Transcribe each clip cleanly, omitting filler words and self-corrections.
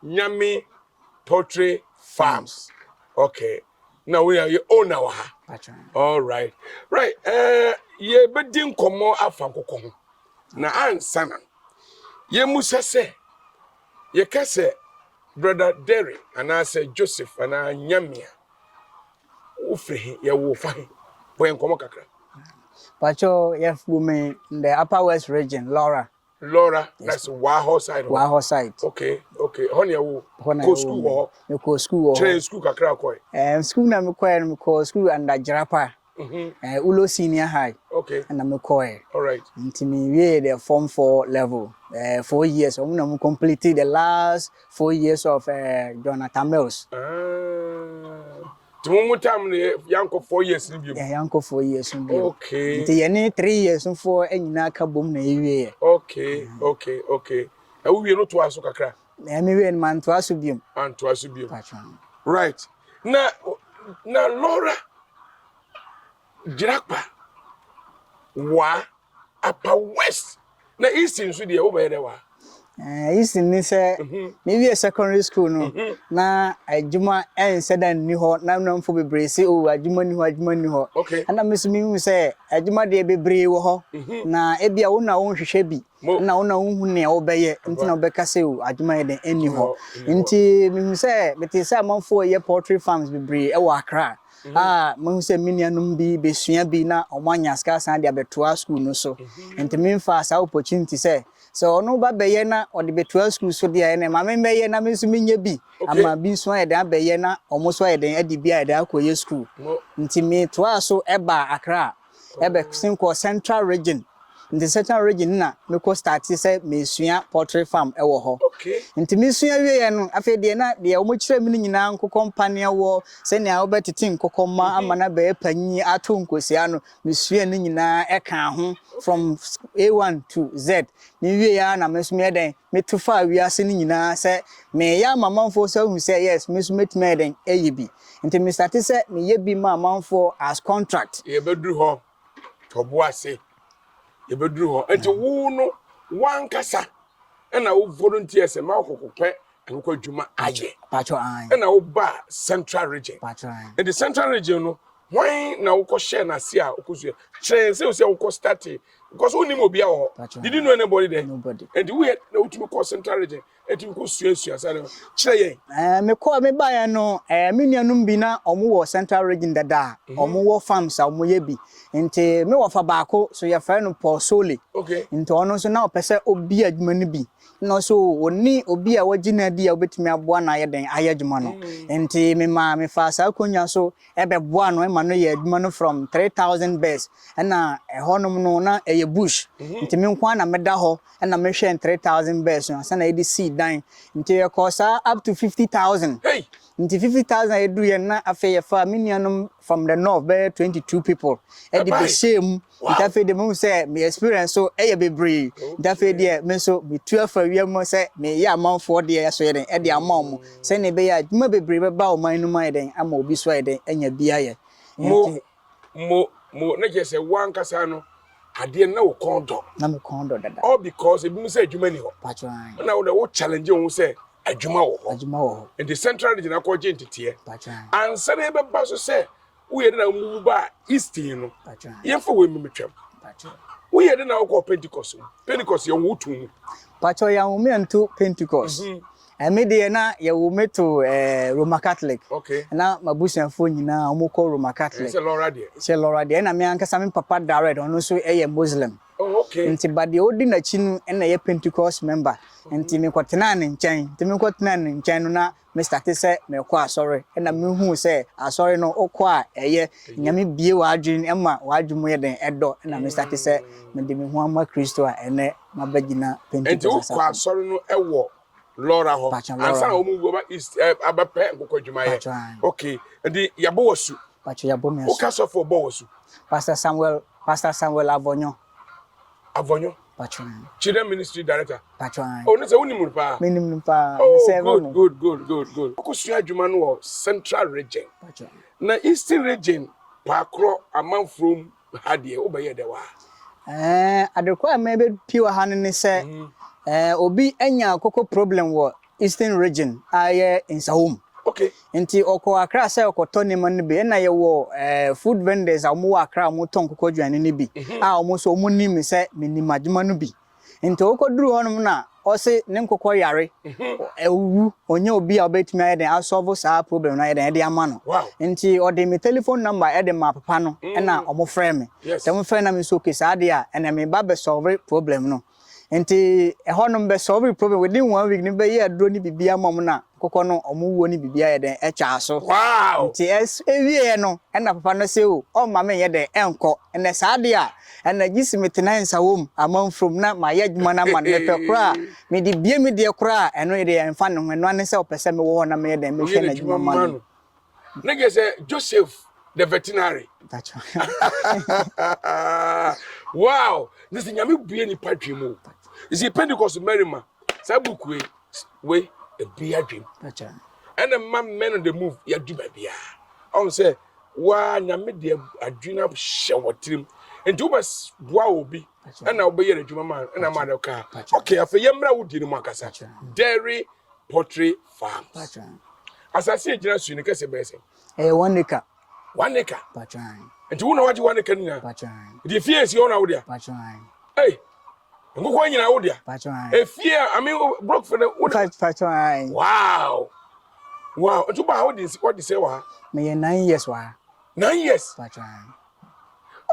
Nyami Poultry Farms. Okay. Now we are your owner. All right. Right. Ye bedin komo afankoko. Na ansana. Ye musa se. Ye kase brother Derry and I say Joseph and I Nyamia. Ufri ye wo fahi. When komo kakra. Pacho yes woman in the Upper West region, Laura. Laura, yes, that's Waho side. Waho side. Okay. Honey, go school you go school train school kakra koi. School na me ko school under Jarapa. Ulo Senior High. Okay. And I'm all right. Until me the Form 4 level. 4 years. I'm completed the last 4 years of Jonathan Mills. One time, Yanko 4 years. Yeah, Yanko 4 years. Okay. Until you 3 years for any naka boom na year. Okay. And we not to ask Kakra. Maybe in man to asubium. And to asubium. Right. Now, Laura Jirakpa. Upper West. Na East in Sudia over there. East in this maybe a secondary school no. Na Juma and said and new hot now for be brace oh Juma ni ho. Okay. And I miss me say Juma de be brave ho. Na ebia wona won hwehwe bi. Na wona won ne obeye nti na obeka say o Juma de eni ho. Nti me say me te say amanfo ye poultry farms be brave e wa Accra. Me say minianum bi besua bi na omanya ska san de abetoa school no so. Nti me fa sa opportunity say so no ba beye na o de betua school so de na ma me beye na me so menye bi ama bi so e de beye na omo so e de adi bi e de akoye school nti me toa so eba Accra ebe sinko central region in the central region na me ko start say me sua poultry farm e wo ho nti me sua wie no afi de na de omo kire me nyina nko company wo se ne a obetiti nkoko ma ama na be panyi ato nkosia no me sua ne nyina e kan ho from A1 to Z me wie ya na me so me den me to fa wi ase ne nyina se me ya mamanfo so hu say yes me so metime den eyibi nti me start say me ye bi ma mamanfo as contract ye bedru ho to bo ase ye bedru ho enti wo no wan kasa na wo volunteers ma okokopɛ nkɔ dwuma aye pacho an na wo ba central region pacho an and the central region no why na wo ko share na se a okosu train say wo ko start because woni mo bia wo did you know anybody there nobody and we na utumi ko central region etu ko suasua sa kire yen me ko me ba ya no me nuanum bi na omo wo central region dada omo wo farms a omo ye bi nti me wo fa baako so ya fa no Paul Sole okay nti ono so na opese obi adwuma no bi no so oni obi a wagina di a obetimi aboa na ye den ayadwuma no nti me fa sa konya so ebe boa no e ma no ye adwuma no from 3000 base na honom no na eye bush nti me nko na meda ho na me hwe 3000 base no sa na edi seed dan nti e cost up to 50,000 hey nti 50,000 edu ye na afa fa minianum from the north be 22 people e the same nti afa de me say me experience so e ye bebre nti afa de me so me tu afa wi mo say me ya amanfo de ye so ye den e de amam say ne be ya duma bebre be ba o man no man den ama obi so ye den anya bia ye mo na je say wan kasa no ade na wo kondo na me kondo dada all because ebi say adwuma ni ho pacho an na wo challenge wo say adwuma wo ho in the central region akọ entity pacho an ansa na ebe ba so say wo ye na mu ba east no pacho an ye fa we memetwam pacho wo ye na wo Pentecost ye wo tu pacho ya wo me anto Pentecost me de na ye wo meto Roman Catholic okay na mabusianfo nyina omo ko Roman Catholic se Laura de na me ankasa me papa direct ono so Muslim okay nti bade odi na chi nu na ye Pentecost member nti me kwotena ne nchen nti me kwotena ne nchen no na me start say me kwa asori na me hu say asori no okwa eye nyame bie wa adwin ema wa adwumo ye den edo na me start say me de me hu ama Kristo a ene mabagina Pentecost nti kwa asori no ewo Laura ho ansa na omu go ba east abape nkokwadwuma ye okay ndi yabo wasu pacho yabo me o ka so for bo wasu Pastor Samuel Avonyo pacho Children Ministry Director pacho oh ne se woni mu pa me nim pa good okusua adwuma no wo central region pacho na eastern region pakro amanfrom hade obeye de wa adekwa me be piwa hanu ne se obi anya koko problem wo Eastern region aye in Sahum. Okay. Nti oko Accra say oko tonima no bi na ye wo food vendors a mo Accra mo ton kokodwane ni bi a omo so omo nim say minim adwuma no bi nti okoduru honum na o se ne nkokọ yare ewu onye obi a obetimi aye den asolve sa problem na aye den e de ama no nti o de me telephone number e de ma papa no na omo frɛ me dem frɛ na me so ke sa de a na me ba be solve problem no nti honum be solve problem within 1 week ni be ye aduro ni bibia mom na kokọ no omuwo ni bibia ye den echa so nti ewie no na papa no se o ma me ye den enko na sa de a na gisimete na nsawom amanfrom na ma ye adwuma na ma ne pe kra me di bie me de kra eno ye de enfa no no ane se opese me wo na me ye den me hwe na adwuma ma no nigga say Joseph the veterinary. That's wow, this is nyame bue ni padwe mu. You see Pentecost Merima, Sabukwe, we a beer dream. And a man men on the move, ya do baby. On say, wa nyame de adwina shower trim. And do mas wow be, and I'll be a Juma man, and I'm out of car. Okay, after Yamra would do Macassa. Dairy Poultry Farms. As I say, just you can say, a 1 acre. 1 acre. Patron. And you know what you want to can. Patron. The fears you on out there. Patron. Hey. Go going in out there. Patron. A fear, I mean, broke for the patron. Wow. Wow. And you buy what you say, me 9 years, wa 9 years. Patron.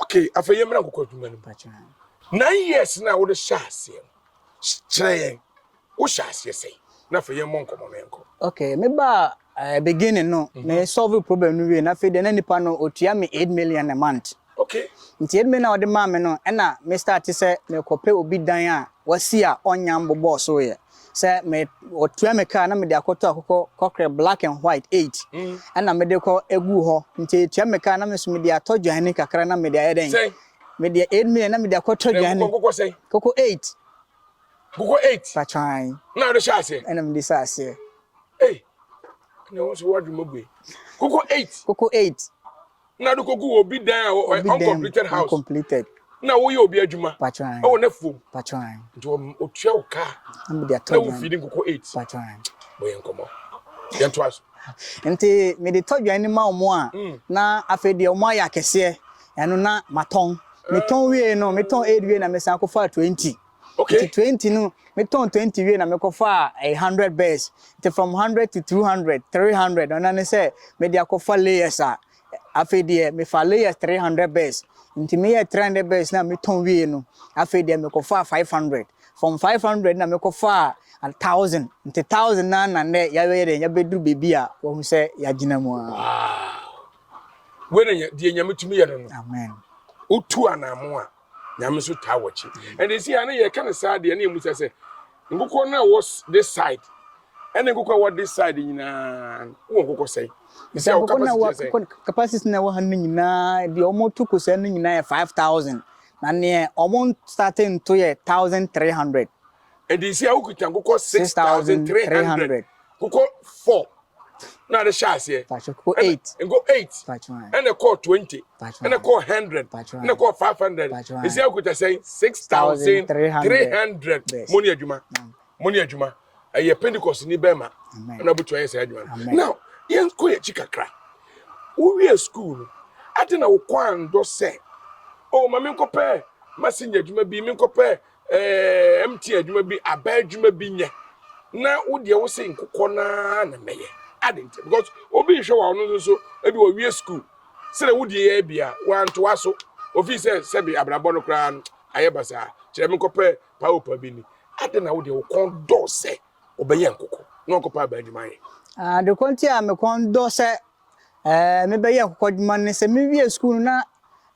Okay, after you go to man. Patron. 9 years now, what the chassis. Stray. What chassis say? Now for your monk, okay, me ba beginning no, me solve problem no we na fe de na nipa no otua me 8 million a month. Okay. Nti edme na ode ma me no e na me start say me kope obi dan a wasi a onyam bobo so ye. Say me otua me car na me de akoto akoko kokre black and white 8. E na me de ko egu ho. Nti tua me car na me so me de atodwane kakra na me de ayeden. Say me de 8 million na me de akoto dwane. Koko say. Koko 8. Koko 8. Patron. Now the chassis. E na me de sa ase. Hey. No what's what you mogbe. Koko 8. Koko 8. Now the Koko will be there or uncompleted house. Uncompleted. Now we will be a juma. Patron. Oh, nefu. Patron. To otua car. I'm de atodwane. Now we feeding Koko 8. Patron. Boy enkomo. Yan twice. Nti me de todwane ma omo a na afede omo aya kese eno na maton me ton wie no me ton 8 wie na me san ko fa 20. Okay. 20 no me ton 20 wie na me ko fa 100 bears. Nti from 100 to 200 300 ona ne say me de akofa layers a afede me fa layers 300 bears. Nti me 300 bears na me ton wie no afede me ko fa 500 from 500 na me ko fa 1,000 nti 1,000 na ne ya we de ya beduru bebi a wo hu se ya gina mu a wow when de nyame tumi ye no amen utu anamu a nyame so ta wachi and they see ana ye kan sa de na emu se ngukọ na was this side and ngukọ what this side nyina wo ngukọ say you say capacity na wo han nyina de omo tu ko se nyina 5,000 na ne omo starting to ye 1,300 and they see how could ngukọ 6,300 ngukọ 4 now the shots here. Go 8. And go 8. And they call 20. And they call 100. And they call 500. You see how could I say 6,300 money ajuma. Money ajuma. A Pentecost ni bema. And I put your say now, yen ko ye chikakra. We are school. I think I will kwan do say. Oh, mami ko pe. Messenger ajuma bi mi ko pe. MT ajuma bi aba ajuma bi nye. Na wo de wo say nkokọ na meye. Because obi show no so ebi we school say we dey bia wan to aso ofi say be abrabo no kra ayebasa kire me kopɛ pa opa bi ni ade na we dey kon do say obeye nkoko no kopa ba adwuma ye de konti a me kon do say me beye nkoko adwuma ne say me wie school na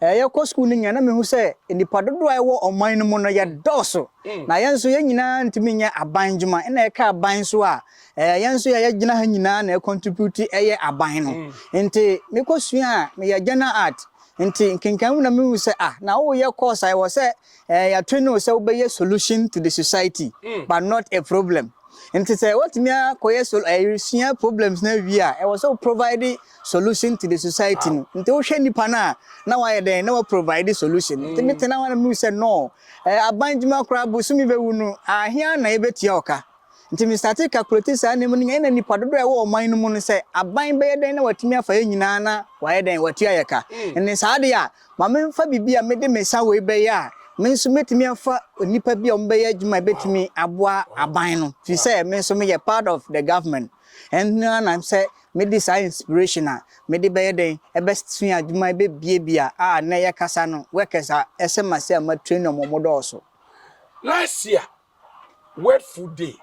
ye ko school ni nya na me hu say nipa dodo a wo oman no mu no ye doso na ye nso ye nyina ntimi nya aban dwuma na ye ka aban so a yanso ya gina ha nyina na contribute eye aban no nti me kosua me ya gana art nti nkenkan na me hu say na wo ye course I was say ya train say obey solution to the society but not a problem nti say what me akoye problems na wi a I was so provide solution to the society no nti wo hwe nipa na wa ye den na wo provide solution nti me tena wa na me say no aban djuma kra bosumi be wu no ahia na ye betia oka nti me start calculate sa anem no na nipa dodo e wo man no mu no se aban be den na watimi afa nyina na waye den watu ayeka ene sa de a ma me fa bibia me de me sa we be ya me nso metimi afa nipa bia ombe ya adwuma betimi aboa aban no fi se me nso me ye part of the government and na say me this inspiration me de be den e be tun adwuma be bia na ye kasa no workers esema say ma train no momodo so last year World Food Day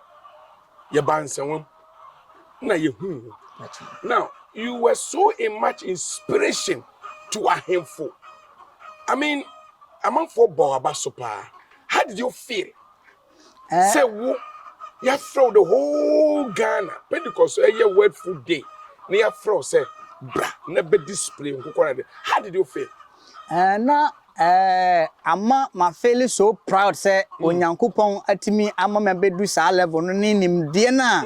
ye banse na ye hu now you were so much inspiration to a handful. I mean among for Boaba Sopa, how did you feel? Say wo you throw the whole Ghana because a year World Food Day near throw say bra never display. How did you feel? Na ama ma feel so proud say onyankopon atimi ama me bedu sa level no ni nimde na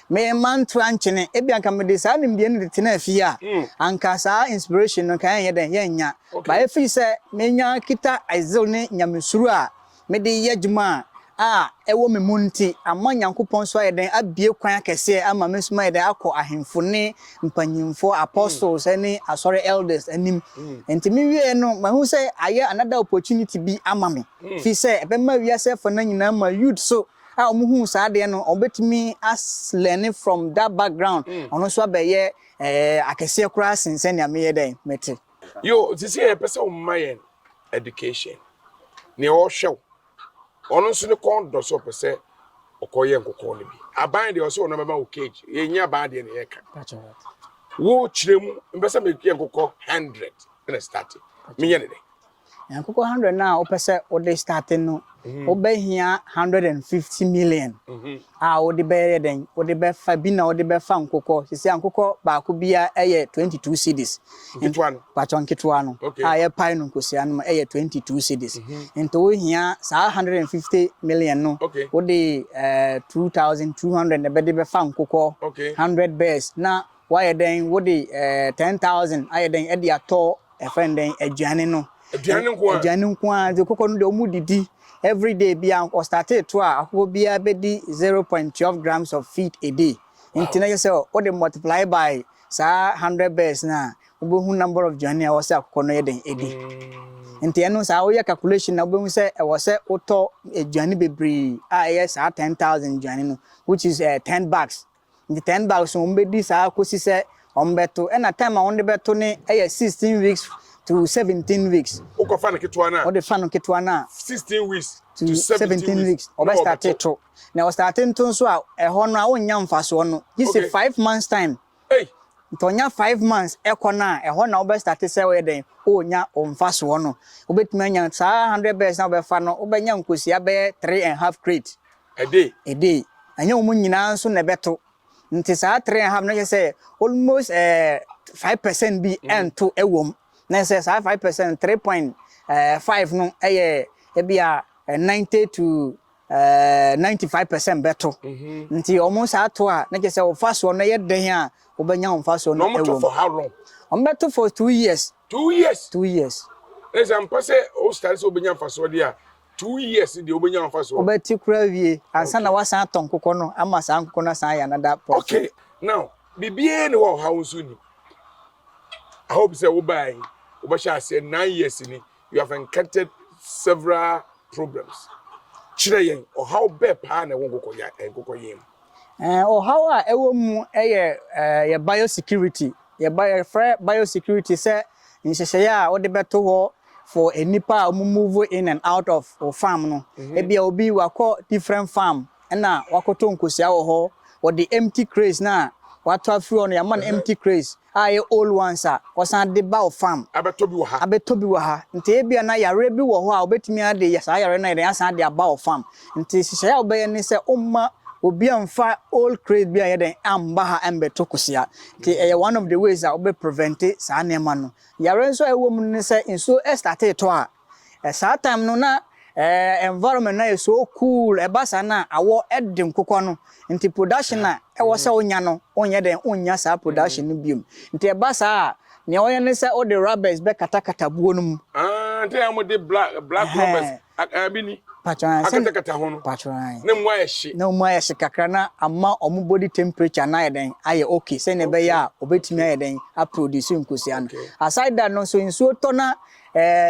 me man to anchene e bia nka me de sa nimde ni de na afie a anka sa inspiration no kan ye den ye nya ba e fi say me nya kita aizel ne nyamesuru a me de ye djuma ewo me munti ama nyankopon so ayeden abie kwan akese ama me suma ayeden akọ ahemfo ne mpanyimfo apostles ani asore elders anim enti me wie no mahu say aye another opportunity bi ama me fi say ebe ma wi ase for na nyina ma youth so omuhu sa de no obetimi as learning from that background ono so abaye akese kura sense ne me yeden mete yo this year person my education ne o hwew ono nso ne kon do so pese okoye nkokọ ne bi aban de o so no mema o cage ye nya aban de ne ye ka wo kirem mbese me ye nkokọ 100 na start me ye ne de nkokọ 100 na o pese o de starting no o be hia 150 million o de be den o de be fa bi na o de be fa nkokọ sisi nkokọ ba ko bia eye 22 cedis nkitwa no ye pai no nkosia no eye 22 cedis into o hia sa 150 million no o de 2200 na be de be fa nkokọ 100 bears na why den wo de 10000 aye den e de ato e friend den aduane no aduane nko a de kokọ no de o mu didi every day bia o started to akoko bia be di 0.12 grams of feed a day intina you say o de multiply by sa 100 bears na obo hu number of journey o say akoko no yeden edi intia no sa o ye calculation na obo hu say e wo say oto journey bebre yes 10000 journey no which is 10 bags the 10 bags so mbe di sa akosi say ombeto na time on de beto ne 16 weeks to 17 weeks. Oko fan kitwana. O de fan kitwana 16 weeks to 17 weeks. O be start to. Na o starting to so a ho no a wonya mfaso no. This is 5 months time. Hey. To nya 5 months e ko na e ho na o be start say we den o nya o mfaso no. O betuma nya sa 100 bears na o be fa no o be nya nkosia be 3.5 crate a day. A day. Anya o mu nyina so na beto. Nti sa 3.5 na say almost 5% bi ento ewom. Na say 5% 3.5 no ebia 90 to 95% beto nti almost ato a na say o faso no ye den a obenya o faso no ewo for how long beto for 2 years 2 years as am pase o start so obenya faso dia 2 years de obenya faso obeti kura wie ansa na wasan aton kokọ no ama san kokọ na san ya another profit. Okay, now bibie ne wo how nso ni I hope say we buy Obasha said 9 years in it, you have encountered several problems. Chirayen or how be pa na won go yem. Or how ewo mu ye biosecurity. Ye biosecurity say in ya o de beto ho for a nipa move in and out of farm no. Ebia obi wako different farm na wakoto nkosia wo ho or the empty crates na what have you on your man empty crates old ones wasan de ba farm abeto bi wa ha nti ebia na yare bi wo ho a obetimi ade yasa yare na ide asan de ba farm nti sise ya obe ne se umma obi amfa old crate bi ayeden amba ha embeto kosia nti one of the ways that obe prevent sa nema no yare nso ewo mu ne se nso start to a sa time no na environment na so cool ebasa na awo edem kokọ no nti production na ewo se onya no onye den onya sa production no biom nti ebasa ne oye ne se o de rubbers be katakata buo no mu they am de black rubbers abini patron akatakata ho no patron na mu ayehye na mu ayehye kakra na ama omo body temperature na yeden aye okay say ne be ya obetimi ayeden a produce nkosia no aside that no so nsuo to na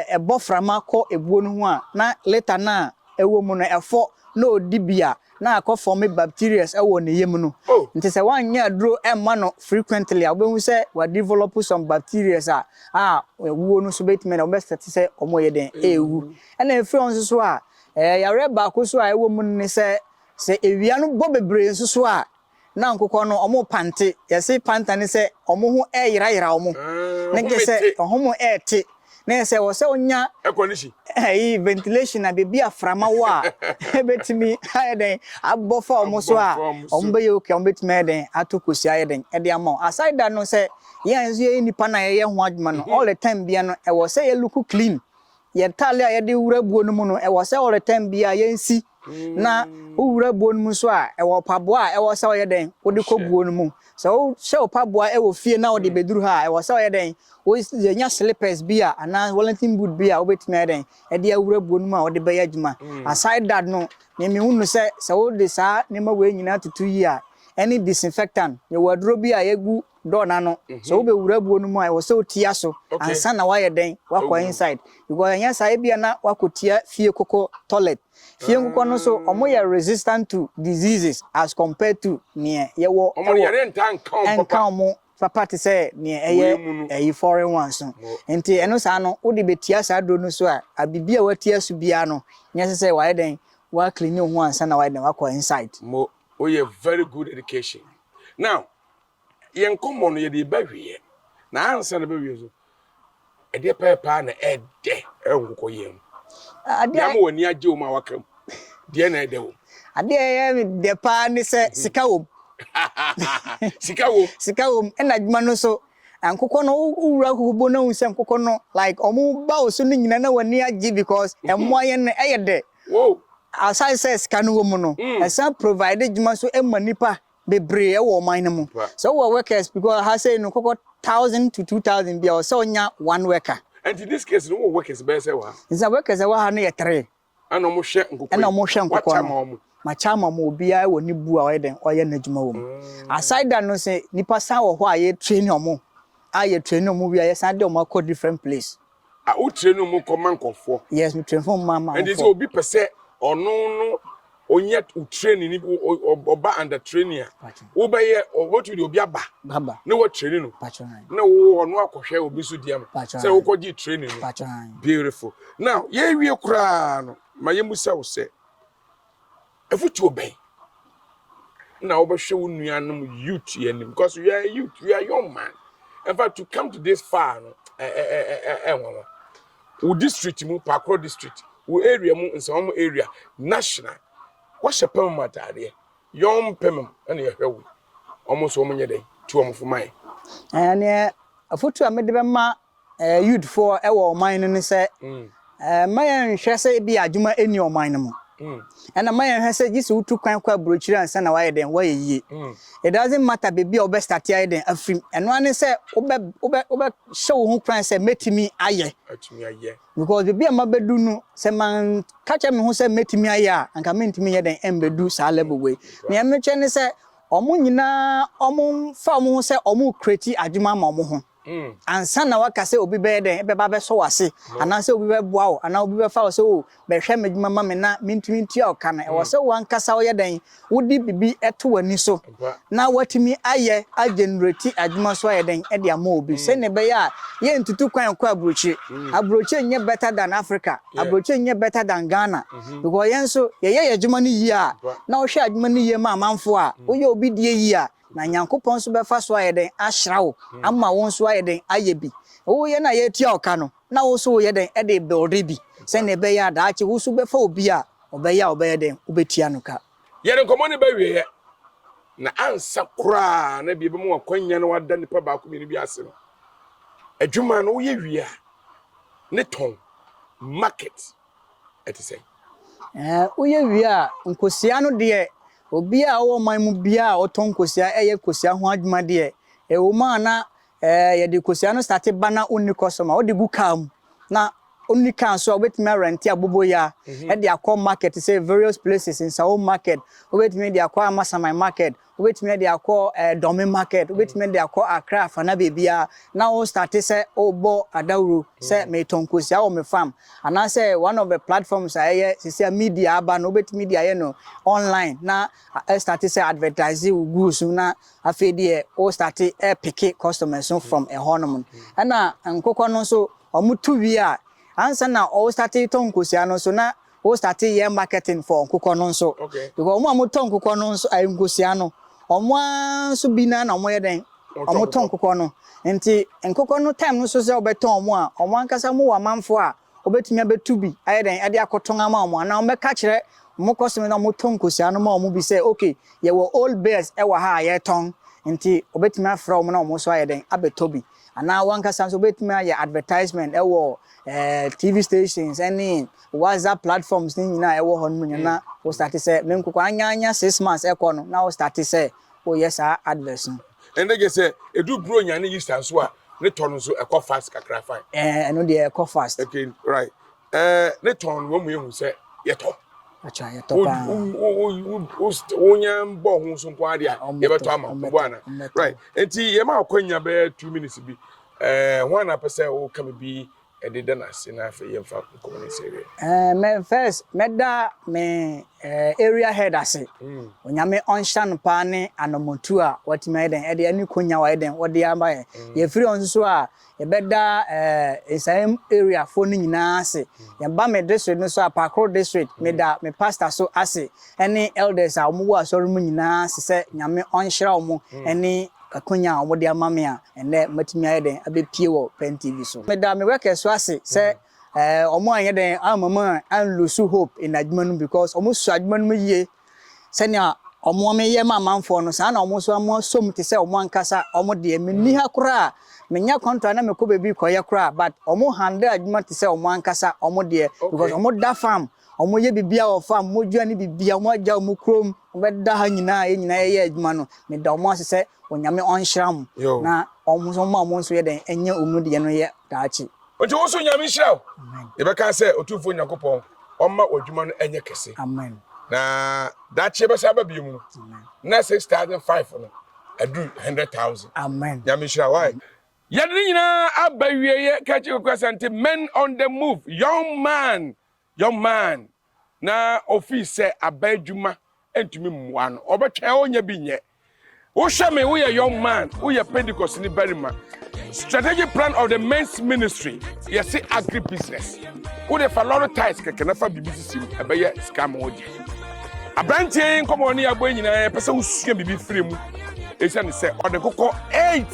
eboframa kọ ebuo no ho a na later na ewo mu no efo na odibia na akọ bacteria ewo ne yem no nti se wanya aduro emma no frequently obehu se wa develop some bacteria ewo no so betime na obestati se omo yeden ewu na efri on so a yare ba ko so a ewo mu ne se ewia no bo bebre nso so a na nkokọ no omo pante yesi panta ne se omo ho yira omo ne ke se omo ete na se wo se onya ekonishi ventilation na bebi aframa wa betimi ayeden abofa omo so a omo be yoke omo betimi ayeden atokosi ayeden e de ama aside that no se yanzu ye nipa na ye ho adwuma no all the time bia no e wo se ye look clean ye tale a ye de wura buo no mu no e wo se all the time bia ye nsi na wura buo no mu so a e wo pabo a e wo se ye den wo de ko buo no mu so she wo pabo a e wo fie na wo de beduru ha e wo se ye den wo nya slippers bia ana Wellington boot bia wo betimi ayeden e de wura buo no mu a wo de be ya adwuma aside that no me hunu se wo de sa ne ma we nyina tutu yi a any disinfectant ye wadro bia yegu door na no so wo be wura buo no mu a wo se otia so ansa na wa ye den wakọ inside because anya sa bia na wakotia fie koko toilet fie koko no so omo ye resistant to diseases as compared to ne ye wo omo yare ntan omo papa te say ne eye foreign ones so enti eno sa no wo de betia sa do no so a abibia watia so bia no nya se wa ye den wa clean ho ansa na wa ye den wakọ inside mo we very good education now yen komo no ye de ba hwie na ansa na ba hwie so e de pepa na e de nkokọ yem ya mo wani agye o ma wakam de na e de wo ade ye de pa ni se sika wo sika wo na adwuma no so nkokọ no wura kokbo na hu se nkokọ no like omo ba oso no nyina na wani agye because emo aye na e de wow aside say sika no wo mu no esa provide adwuma so emanipa bebre e wo man mu so we workers because ha say no kokọ 1000 to 2000 bia o se onya one worker. And in this case, no workers be say wa. Is workers wa ha na ye 3. Ana mo hwe nkokọ. Ana mo hwe nkokọ. Ma chama mo bia wo ni bu a oyeden oye na djuma wo mu. Aside that no say nipa san wo ho aye train omo. Aye train omo bia ye san de omo ko different place. O train omo ko man nkofo. Yes, me train from mama. And this obi pese ono no onye training ni oba under training wo be ye what you obi aba baba na wo training no na wo ono akohwe obi so dia ma say wo ko gi training no beautiful now ye wie kura no ma ye musa wo say efutu oben na wo be hwe wo nuanom youth ye nim because you are youth, you are young man. In fact, to come to this far no wo district mu Pakro district wo area mu nsom area national what shapem matade young pem na ye hwewo almost wo menye dey tu omfo man ene afutu amede be ma youth for e wo man no se mayan hwe se bi adwuma eni o man no mu ena mayan hwe se gisi utu kwan kwa brochiri ansa na waye den waye yie it doesn't matter baby obe start aye den afrim eno ane se obe show hu kwan se metimi aye because baby amabedu no se man kacha me hu se metimi aye a anka mentimi ye den embedu sa level we na em che ne se omo nyina omo fa omo hu se omo create adwuma ma omo ho ansa na waka se obi be den be ba be so wase ana se obi be boa wo ana obi be fa wo se o be hwe medwuma ma me na mintimi tia o kana e wo se wan kasa wo ye den wodi bibi eto wani so na watimi aye a generate adwuma so ye den e de ama obi se ne be ya ye ntutu kwan kwa abrochi nye better than Africa abrochi nye better than Ghana because yen so ye adwuma ni yi a na wo hwe adwuma ni yi ma amanfo a wo ye obi die yi a na nyankopon so be fa so ayeden ahrawo amma won so ayeden ayebi wo ye na ye tia oka no na wo so ye den e de build bi se ne be ya da achi wo so be fa obi a obe den obetia no ka ye den komo ne be wie na ansa kura na bi be mu akwanya na wada nipa ba ko bi ase no adwuma no wo ye wie a ne ton market etise wo ye wie a nkosia no de obi a wo man mu bia oton kosia eye kosia ho adwuma de e wo ma na ye de kosia no start bana onni customer o de gu kam na only can so wait me rent ya bobo ya e dey akọ market say various places in Sao market wait me dey akọ Amasamai market wait me dey akọ Dome market wait me dey akọ Accra fana bebia na o start say obo adawuro say me tonkosia o me farm and I say one of the platforms I say media aba no wait media ye no online na start say advertise goods na afedi o start pick customers from a honum and na nkokọ no so omutu wi a ansa na o start tonkosia no so na o start year marketing for nkokọ no so because omo tonkokọ no so ay nkosia no omo so bi na omo ye den omo tonkokọ no nti nkokọ no time no so se obeton omo a omo ankasa mo wa manfo a obetumi abetu bi ay den ade akoton ama omo na omo ka kire mo customer na mo tonkosia no ma omo bi say okay ye wo old bears e wa ha ye ton nti obetumi afra omo na omo so ay den abetobi ana wankasa so betumi aye advertisement ewo TV stations any WhatsApp platforms ni nyina ewo ho no nyina o start say me nkoko anya 6 months ekọ no na o start say oh yes adverts and they say edu bro nya ne Easter so a ne ton so ekọ fast kakra fine no dey ekọ fast okay right ne ton wo mu ehu say ye to acha ye to pa wonya mbo hu so nko ade a ye beto ama bo ana right enti ye ma akwanya be 2 minutes bi one na pese o kam bi edede na se na afa ye mfa community area me first meda me area head ase onyame onshan pa ne anomotu a watime den ede ani konya wa den wode aba ye free on so a ye beda same area for ni nyina ase ye ba me district no so Apakro district meda me pastor so ase any elders a omo wa so mu nyina ase se nyame onhira omo any akonya omode amame a ene matimi ayeden abepie wo pen TV so meda me work so ase say omo anyeden amama an lose hope in adwuma because omo su adwuma no yie senia omo me ye mamanfo no sa na omo so amo som te say omo ankasa omo de menni ha kura menya contract na me ko bebi koye kura but omo handle adwuma te say omo ankasa omo de because omo da farm omo ye bibia o farm mo dua ni bibia omo agya omo krom obeda ha nyina ye adwuma no me da omo ase onyame onhyiram na omo so ma omo so ye den enye omu de no ye daachi onti wo so nyame hyiraw e be ka say otufo nyakopon omma odwuma no enye kese amen na daachi be sa ba bi mu na 6,500 no adu 100,000 amen nyame hyiraw why yadini nyina abawieye ka chi kwasante men on the move young man na office abadwuma entumi mmoa no obetwa onya bi nye wo shame wo ye young man wo ye Pentecost ni barima strategic plan of the men's ministry yes agri business wo de prioritize keke na fa bibi sim abeye scam odi abrantie nkomo ni abo nyina pese wo sua bibi free mu esa ne se ode kokọ 8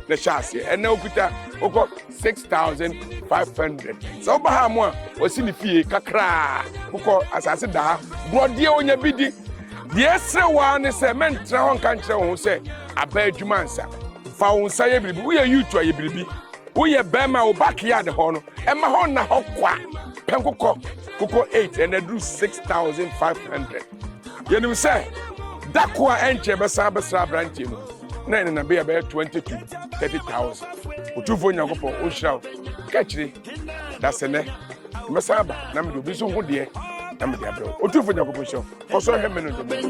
na chance ene okuta kokọ 6,500 so ba ha mo a wasi ni fie kakra kokọ asase da brode onya bidi the esre one is a men tra hon kan kire ho se abadwuma ansa fa won sa ye biribi wo ye youth ye biribi wo ye bema wo backyard ho no e ma ho na ho kwa penkokọ kokọ 8 and do 6,500 yenim say dakwa enche besa branche mu na na be 22 30,000 otufo nyakopo o hiraw ka kire da sene mesa ba na me do bi so ho de na me de abro otufo nyakopo show oso he me no